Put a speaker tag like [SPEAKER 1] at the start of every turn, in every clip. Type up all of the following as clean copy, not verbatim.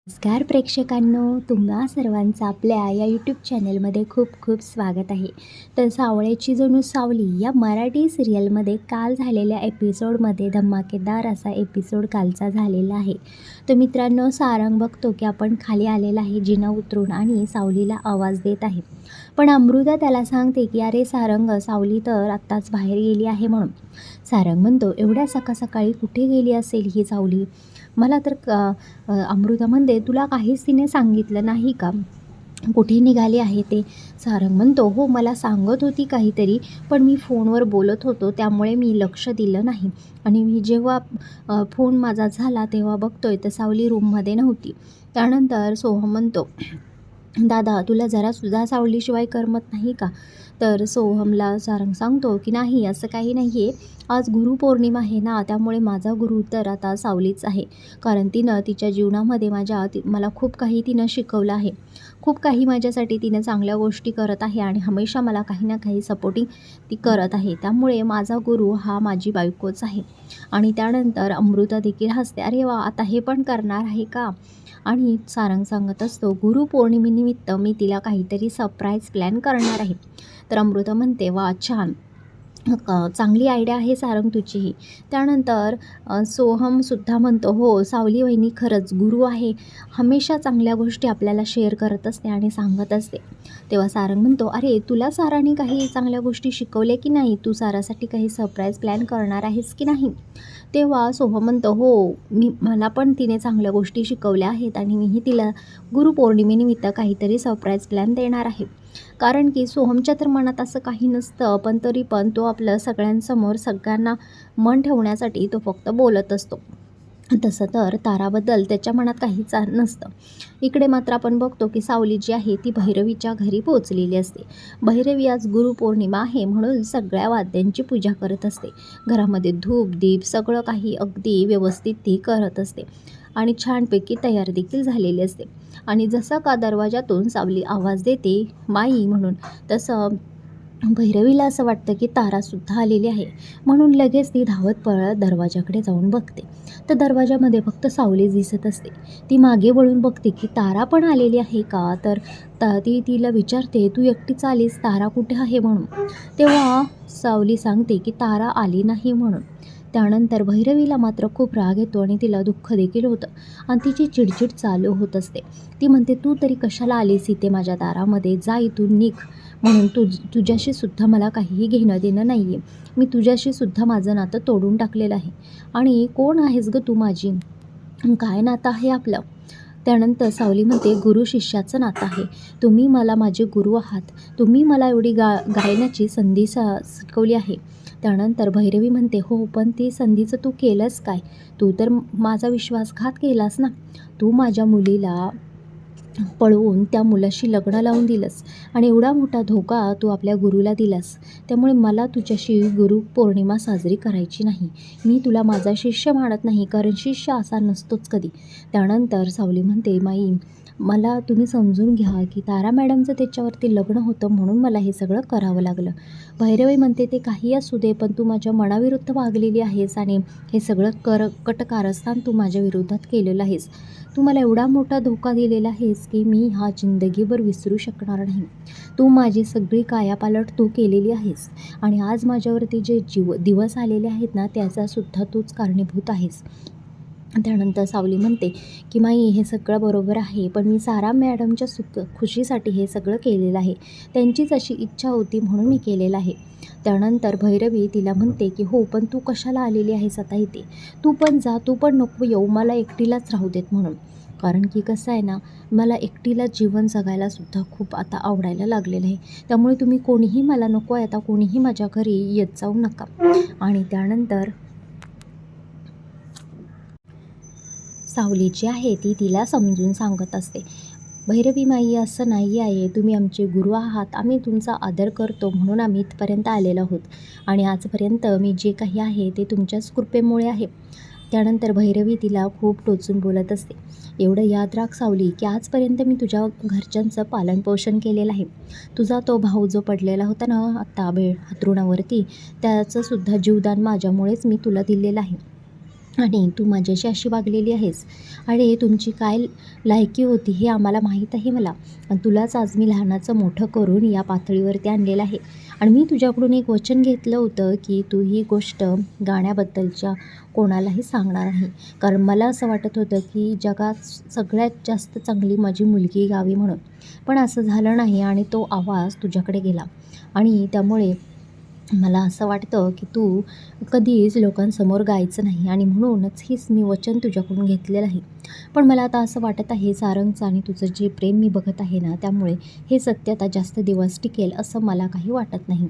[SPEAKER 1] नमस्कार प्रेक्षकांनो, तुम्हा सर्वांचं आपल्या या यूट्यूब चॅनलमध्ये खूप खूप स्वागत आहे. तर सावळ्याची जणू सावली या मराठी सिरियलमध्ये काल झालेल्या एपिसोडमध्ये धमाकेदार असा एपिसोड कालचा झालेला आहे. तर मित्रांनो, सारंग बघतो की आपण खाली आलेला आहे जिना उतरून आणि सावलीला आवाज देत आहे. पण अमृता त्याला सांगते की अरे सारंग, सावली तर आत्ताच बाहेर गेली आहे म्हणून. सारंग म्हणतो, एवढ्या सकाळी कुठे गेली असेल ही सावली? मला तर अमृता म्हणते, तुला काहीच तिने सांगितलं नाही का कुठे निघाली आहे ते? सारंग म्हणतो, हो मला सांगत होती काहीतरी, पण मी फोनवर बोलत होतो त्यामुळे मी लक्ष दिलं नाही. आणि मी जेव्हा फोन माझा झाला तेव्हा बघतोय तर सावली रूममध्ये नव्हती. त्यानंतर सोहम म्हणतो, दादा तुला जरासुद्धा सावलीशिवाय करमत नाही का? तर सोहमला सारंग सांगतो की नाही, असं काही नाही आहे. आज गुरुपौर्णिमा आहे ना, त्यामुळे माझा गुरु तर आता सावलीच आहे. कारण तिनं तिच्या जीवनामध्ये मला खूप काही तिनं शिकवलं आहे. खूप काही माझ्यासाठी तिनं चांगल्या गोष्टी करत आहे आणि हमेशा मला काही ना काही सपोर्टिंग ती करत आहे. त्यामुळे माझा गुरु हा माझी बायकोच आहे. आणि त्यानंतर अमृता देखील हसते, अरे वा, आता हे पण करणार आहे का? आणि सारंग सांगत असतो, गुरुपौर्णिमेनिमित्त मी तिला काहीतरी सरप्राईज प्लॅन करणार आहे. तर अमृता म्हणते, वा छान, चांगली आयडिया आहे सारंग तुझीही. त्यानंतर सोहमसुद्धा म्हणतो, हो सावली वहिनी खरंच गुरु आहे. हमेशा चांगल्या गोष्टी आपल्याला शेअर करत असते आणि सांगत असते. तेव्हा सारंग म्हणतो, अरे तुला साराने काही चांगल्या गोष्टी शिकवल्या की नाही? तू सारासाठी काही सरप्राईज प्लॅन करणार आहेस की नाही? तेव्हा सोहम म्हणतो, हो मला पण तिने चांगल्या गोष्टी शिकवल्या आहेत आणि मीही तिला गुरुपौर्णिमेनिमित्त काहीतरी सरप्राईज प्लॅन देणार आहे. कारण की सोहमच्या तर मनात असं काही नसतं, पण तरी पण तो आपलं सगळ्यांसमोर सगळ्यांना मन ठेवण्यासाठी तो फक्त बोलत असतो. तसं तर ताराबद्दल त्याच्या मनात काहीच नसतं. इकडे मात्र आपण बघतो की सावली जी आहे ती भैरवीच्या घरी पोहोचलेली असते. भैरवी आज गुरुपौर्णिमा आहे म्हणून सगळ्या वाद्यांची पूजा करत असते. घरामध्ये धूप दीप सगळं काही अगदी व्यवस्थित ती करत असते आणि छानपैकी तयार देखील झालेली असते. आणि जसं का दरवाजातून सावली आवाज देते माई म्हणून, तसं भैरवीला असं वाटतं की तारासुद्धा आलेली आहे. म्हणून लगेच ती धावत पळत दरवाजाकडे जाऊन बघते. तर दरवाजामध्ये फक्त सावलीच दिसत असते. ती मागे वळून बघते की तारा पण आलेली आहे का? तर ती तिला विचारते, तू एकटीच आलीस, तारा कुठे आहे म्हणून. तेव्हा सावली सांगते की तारा आली नाही म्हणून. त्यानंतर भैरवीला मात्र खूप राग येतो आणि तिला दुःख देखील होतं आणि तिची चिडचिड चालू होत असते. ती म्हणते, तू तरी कशाला आलीस इथे माझ्या दारामध्ये? जा इथून निघ. म्हणून तुझ्याशी सुद्धा मला काहीही घेणं देणं नाही आहे. मी तुझ्याशी सुद्धा माझं नातं तोडून टाकलेलं आहे. आणि कोण आहेस गं तू माझी? काय नातं आहे आपलं? त्यानंतर सावली म्हणते, गुरु शिष्याचं नातं आहे. तुम्ही मला माझे गुरु आहात. तुम्ही मला एवढी गायनाची संधी शिकवली आहे. त्यानंतर भैरवी म्हणते, हो पण ती संधीचं तू केलंस काय? तू तर माझा विश्वासघात केलास ना. तू माझ्या मुलीला पळवून त्या मुलाशी लग्न लावून दिलंस आणि एवढा मोठा धोका तू आपल्या गुरुला दिलास. त्यामुळे मला तुझ्याशी गुरुपौर्णिमा साजरी करायची नाही. मी तुला माझा शिष्य मानत नाही, कारण शिष्य असा नसतोच कधी. त्यानंतर सावली म्हणते, माई मला तुम्ही समजून घ्या की तारा मॅडमचं त्याच्यावरती लग्न होतं म्हणून मला हे सगळं करावं लागलं. भैरवी म्हणते, ते काही असू दे, पण तू माझ्या मनाविरुद्ध वागलेली आहेस आणि हे सगळं कटकारस्थान तू माझ्या विरोधात केलेलं आहेस. तू मला एवढा मोठा धोका दिलेला आहेस की मी हा जिंदगीभर विसरू शकणार नाही. तू माझी सगळी कायापालट तू केलेली आहेस आणि आज माझ्यावरती जे दिवस आलेले आहेत ना, त्याचासुद्धा तूच कारणीभूत आहेस. त्यानंतर सावली म्हणते की माई हे सगळं बरोबर आहे, पण मी सारा मॅडमच्या खुशीसाठी हे सगळं केलेलं आहे. त्यांचीच अशी इच्छा होती म्हणून मी केलेलं आहे. त्यानंतर भैरवी तिला म्हणते की हो, पण तू कशाला आलेली आहेस आता इथे? तू पण जा, तू पण नको येऊ, मला एकटीलाच राहू देत म्हणून. कारण की कसं आहे ना, मला एकटीला जीवन जगायलासुद्धा खूप आता आवडायला लागलेलं आहे. त्यामुळे तुम्ही कोणीही मला नको आहे, आता कोणीही माझ्या घरी येत जाऊ नका. आणि त्यानंतर सावली जी आहे ती तिला समजून सांगत असते, भैरवी माई असं नाही आहे, तुम्ही आमचे गुरु आहात, आम्ही तुमचा आदर करतो म्हणून आम्ही इथपर्यंत आलेलो आहोत आणि आजपर्यंत मी जे काही आहे ते तुमच्याच कृपेमुळे आहे. त्यानंतर भैरवी तिला खूप टोचून बोलत असते, एवढं याद राख सावली की आजपर्यंत मी तुझ्या घरच्यांचं पालनपोषण केलेलं आहे. तुझा तो भाऊ जो पडलेला होता ना आत्ता हातरुणावरती, त्याचंसुद्धा जीवदान माझ्यामुळेच मी तुला दिलेलं आहे. आणि तू माझ्याशी अशी वागलेली आहेस. अरे तुमची काय लायकी होती हे आम्हाला माहीत आहे मला. आणि तुलाच आज मी लहानाचं मोठं करून या पातळीवरती आणलेलं आहे. आणि मी तुझ्याकडून एक वचन घेतलं होतं की तू ही गोष्ट गाण्याबद्दलच्या कोणालाही सांगणार नाही. कारण मला असं वाटत होतं की जगात सगळ्यात जास्त चांगली माझी मुलगी गावी म्हणून. पण असं झालं नाही आणि तो आवाज तुझ्याकडे गेला. आणि त्यामुळे मला असं वाटतं की तू कधीच लोकांसमोर गायचं नाही आणि म्हणूनच हेच मी वचन तुझ्याकडून घेतलेलं आहे. पण मला आता असं वाटत आहे सारंगचं आणि तुझं जे प्रेम मी बघत आहे ना, त्यामुळे हे सत्य आता जास्त दिवस टिकेल असं मला काही वाटत नाही.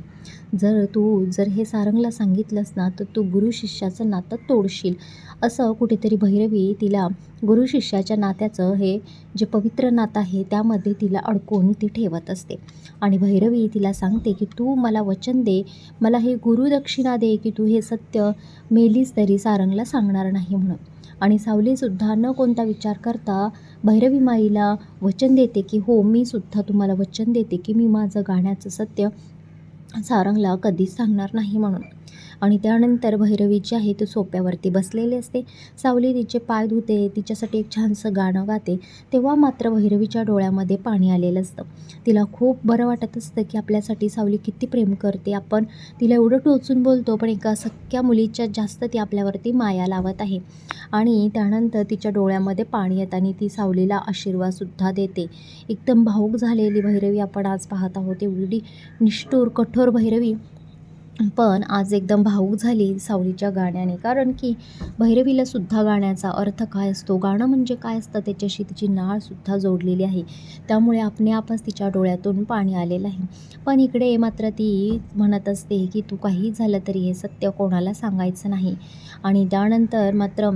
[SPEAKER 1] जर हे सारंगला सांगितलंस ना, तर तू गुरु शिष्याचं नातं तोडशील. असं कुठेतरी भैरवी तिला गुरु शिष्याच्या नात्याचं हे जे पवित्र नातं आहे त्यामध्ये तिला अडकवून ती ठेवत असते. आणि भैरवी तिला सांगते की तू मला वचन दे, मला हे गुरुदक्षिणा दे की तू हे सत्य मेलीस तरी सारंगला सांगणार नाही म्हणून. आणि सावलीसुद्धा न कोणता विचार करता भैरवी माईला वचन देते की हो, मी सुद्धा तुम्हाला वचन देते की मी माझं गाण्याचं सत्य सारंगला कधीच सांगणार नाही म्हणून. आणि त्यानंतर भैरवी जी आहे ती सोफ्यावरती बसलेली असते. सावली तिचे पाय धुते, तिच्यासाठी एक छानसं गाणं गाते. तेव्हा मात्र भैरवीच्या डोळ्यामध्ये पाणी आलेलं असतं. तिला खूप बरं वाटत असतं की आपल्यासाठी सावली किती प्रेम करते. आपण तिला एवढं टोचून बोलतो, पण एका सख्ख्या मुलीच्या जास्त ती आपल्यावरती माया लावत आहे. आणि त्यानंतर तिच्या डोळ्यामध्ये पाणी येतं आणि ती सावलीला आशीर्वादसुद्धा देते. एकदम भावूक झालेली भैरवी आपण आज पाहत आहोत. एवढी निष्ठुर, कठोर भैरवी पण आज एकदम भावूक झाली सावलीच्या गाण्याने. कारण की भैरवीला सुद्धा गाण्याचा अर्थ काय असतो, गाणं म्हणजे काय असतं त्याच्याशी तिची नाळसुद्धा जोडलेली आहे. त्यामुळे आपणच तिच्या डोळ्यातून पाणी आलेलं आहे. पण इकडे मात्र ती म्हणत असते की तू काही झालं तरी हे सत्य कोणाला सांगायचं नाही. आणि त्यानंतर मात्र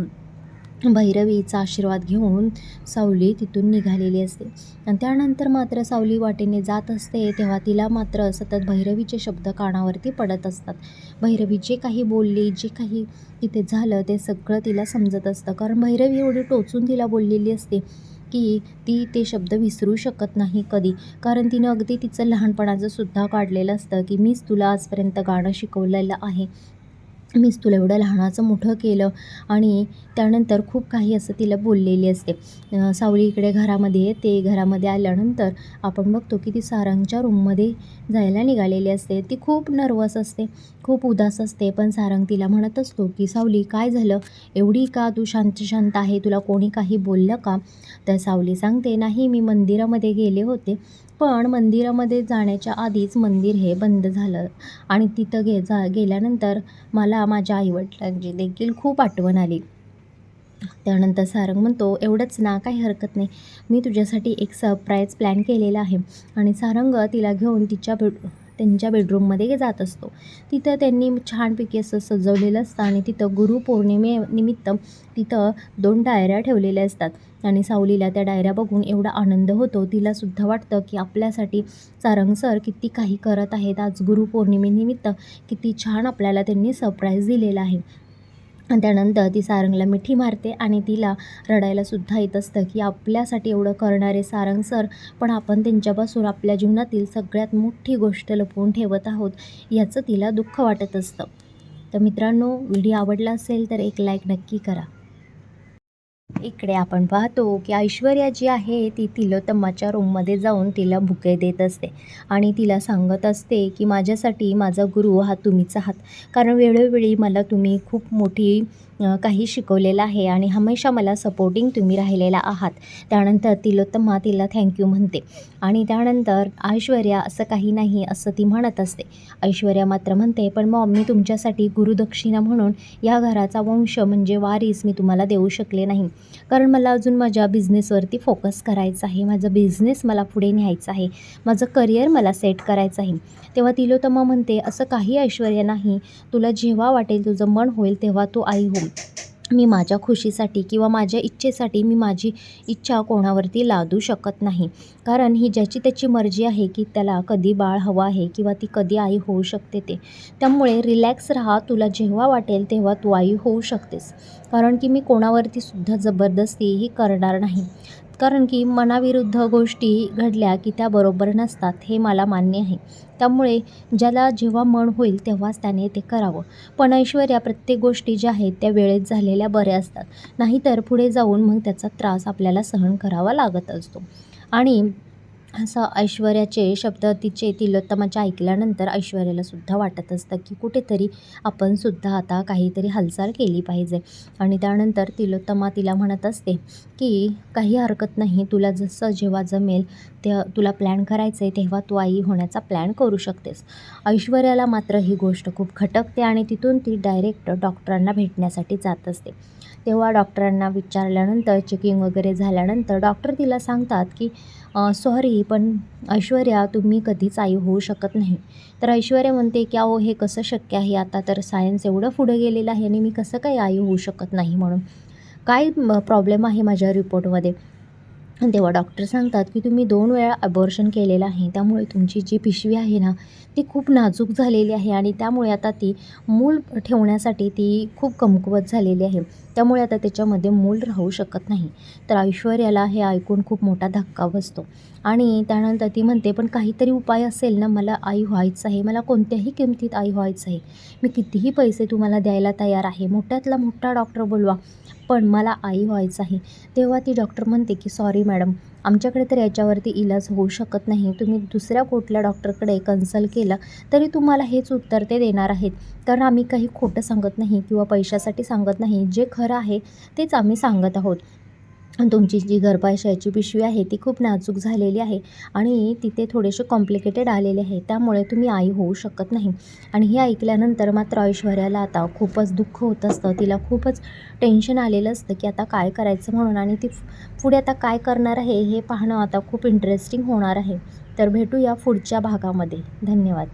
[SPEAKER 1] भैरवीचा आशीर्वाद घेऊन सावली तिथून निघालेली असते. आणि त्यानंतर मात्र सावली वाटेने जात असते तेव्हा तिला मात्र सतत भैरवीचे शब्द कानावरती पडत असतात. भैरवी जे काही बोलली, जे काही तिथे झालं ते सगळं तिला समजत असतं. कारण भैरवी एवढी टोचून तिला बोललेली असते की ती ते शब्द विसरू शकत नाही कधी. कारण तिनं अगदी तिचं लहानपणाचं सुद्धा काढलेलं असतं की मीच तुला आजपर्यंत गाणं शिकवलेलं आहे. मीच तुला एवढं लहानाचं मोठं केलं. आणि त्यानंतर खूप काही असं तिला बोललेली असते. सावली इकडे घरामध्ये येते. घरामध्ये आल्यानंतर आपण बघतो की ती सारंगच्या रूममध्ये जायला निघालेली असते. ती खूप नर्वस असते, खूप उदास असते. पण सारंग तिला म्हणत असतो की सावली काय झालं, एवढी का तू शांत शांत आहे, तुला कोणी काही बोललं का? तर सावली सांगते नाही, मी मंदिरामध्ये गेले होते, पण मंदिरामध्ये जाण्याच्या आधीच मंदिर हे बंद झालं. आणि तिथं गेल्यानंतर मला माझ्या आईवडिलांची देखील खूप आठवण आली. त्यानंतर सारंग म्हणतो एवढंच ना, काही हरकत नाही, मी तुझ्यासाठी एक सरप्राईज प्लॅन केलेला आहे. आणि सारंग तिला घेऊन त्यांच्या बेडरूममध्ये जात असतो. तिथं त्यांनी छानपैकी असं सजवलेलं असतं आणि तिथं गुरुपौर्णिमेनिमित्त तिथं 2 डायऱ्या ठेवलेल्या असतात. आणि सावलीला त्या डायऱ्या बघून एवढा आनंद होतो. तिलासुद्धा वाटतं की आपल्यासाठी सारंग सर किती काही करत आहेत. आज गुरुपौर्णिमेनिमित्त किती छान आपल्याला त्यांनी सरप्राईज दिलेला आहे. आणि त्यानंतर ती सारंगला मिठी मारते आणि तिला रडायलासुद्धा येत असतं की आपल्यासाठी एवढं करणारे सारंग सर, पण आपण त्यांच्यापासून आपल्या जीवनातील सगळ्यात मोठी गोष्ट लपवून ठेवत आहोत, याचं तिला दुःख वाटत असतं. तर मित्रांनो, व्हिडिओ आवडला असेल तर एक लाईक नक्की करा. इकडे आपण पाहतो की ऐश्वर्या जी आहे ती तिलोत्तमाच्या रूममध्ये जाऊन तिला बुके देत असते आणि तिला सांगत असते की माझ्यासाठी माझा गुरु हा तुम्हीच आहात. कारण वेळोवेळी मला तुम्ही खूप मोठी काही शिकवलेलं आहे आणि हमेशा मला सपोर्टिंग तुम्ही राहिलेला आहात. त्यानंतर तिलोत्तमा तिला थँक्यू म्हणते. आणि त्यानंतर ऐश्वर्या असं काही नाही असं ती म्हणत असते. ऐश्वर्या मात्र म्हणते पण मग मी तुमच्यासाठी गुरुदक्षिणा म्हणून या घराचा वंश म्हणजे वारीस मी तुम्हाला देऊ शकले नाही. कारण मला अजून माझ्या बिझनेसवरती फोकस करायचा आहे. माझा बिझनेस मला पुढे न्यायचा आहे. माझं करिअर मला सेट करायचं आहे. तेव्हा तिलोत्तमा म्हणते असं काही ऐश्वर्या नाही. तुला जेव्हा वाटेल, तुझं मन होईल तेव्हा तू आई हो. मी माझ्या खुशीसाठी किंवा माझ्या इच्छेसाठी मी माझी इच्छा कोणावरती लादू शकत नाही. कारण ही ज्याची त्याची मर्जी आहे की त्याला कधी बाळ हवं आहे किंवा ती कधी आई होऊ शकते ते. त्यामुळे रिलॅक्स राहा. तुला जेव्हा वाटेल तेव्हा तू आई होऊ शकतेस. कारण की मी कोणावरती सुद्धा जबरदस्ती ही करणार नाही. कारण की मनाविरुद्ध गोष्टी घडल्या की त्या बरोबर नसतात हे मला मान्य आहे. त्यामुळे ज्याला जेव्हा मन होईल तेव्हाच त्याने ते करावं. पण ऐश्वर्या प्रत्येक गोष्टी ज्या आहेत त्या वेळेत झालेल्या बऱ्या असतात. नाहीतर पुढे जाऊन मग त्याचा त्रास आपल्याला सहन करावा लागत असतो. आणि असं ऐश्वर्याचे शब्द तिलोत्तमाच्या ऐकल्यानंतर ऐश्वर्यालासुद्धा वाटत असतं की कुठेतरी आपण सुद्धा आता काहीतरी हालचाल केली पाहिजे. आणि त्यानंतर तिलोत्तमा तिला म्हणत असते की काही हरकत नाही, तुला जसं जेव्हा जमेल ते तुला प्लॅन करायचं आहे तेव्हा तू आई होण्याचा प्लॅन करू शकतेस. ऐश्वर्याला मात्र ही गोष्ट खूप खटकते आणि तिथून ती डायरेक्ट डॉक्टरांना भेटण्यासाठी जात असते. तेव्हा डॉक्टरांना विचारल्यानंतर चेकिंग वगैरे झाल्यानंतर डॉक्टर तिला सांगतात की सॉरी पण ऐश्वर्या तुम्ही कधीच आई होऊ शकत नाही. तर ऐश्वर्या म्हणते की अहो हे कसं शक्य आहे, आता तर सायन्स एवढं पुढे गेलेलं आहे आणि मी कसं काही आई होऊ शकत नाही म्हणून. काय प्रॉब्लेम आहे माझ्या रिपोर्टमध्ये? आणि तेव्हा डॉक्टर सांगतात की तुम्ही 2 वेळा अबॉर्शन केलेलं आहे. त्यामुळे तुमची जी पिशवी आहे ना, ती खूप नाजूक झालेली आहे आणि त्यामुळे आता ती मूल ठेवण्यासाठी ती खूप कमकुवत झालेली आहे. त्यामुळे आता त्याच्यामध्ये मूल राहू शकत नाही. तर ऐश्वर्याला हे ऐकून खूप मोठा धक्का बसतो आणि त्यानंतर ती म्हणते, "पण काहीतरी उपाय असेल ना, मला आई व्हायचं आहे. मला कोणत्याही किमतीत आई व्हायचं आहे. मी कितीही पैसे तुम्हाला द्यायला तयार आहे. मोठ्यातला मोठा डॉक्टर बोलवा, पण मला आई व्हायचं आहे." तेव्हा ती डॉक्टर म्हणते की "सॉरी मॅडम, आमच्याकडे तर याच्यावरती इलाज होऊ शकत नाही. तुम्ही दुसऱ्या कुठल्या डॉक्टरकडे कन्सल्ट केलं तरी तुम्हाला हेच उत्तर ते देणार आहेत. कारण आम्ही काही खोटं सांगत नाही किंवा पैशासाठी सांगत नाही. जे खरं आहे तेच आम्ही सांगत आहोत. आणि तुमची जी गर्भाशयाची पिशवी आहे ती खूप नाजूक झालेली आहे आणि तिथे थोडेसे कॉम्प्लिकेटेड आलेले आहे. त्यामुळे तुम्ही आई होऊ शकत नाही." आणि हे ऐकल्यानंतर मात्र ऐश्वर्याला आता खूपच दुःख होत असतं. तिला खूपच टेन्शन आलेलं असतं की आता काय करायचं म्हणून. आणि ती पुढे आता काय करणार आहे हे पाहणं आता खूप इंटरेस्टिंग होणार आहे. तर भेटूया पुढच्या भागामध्ये. धन्यवाद.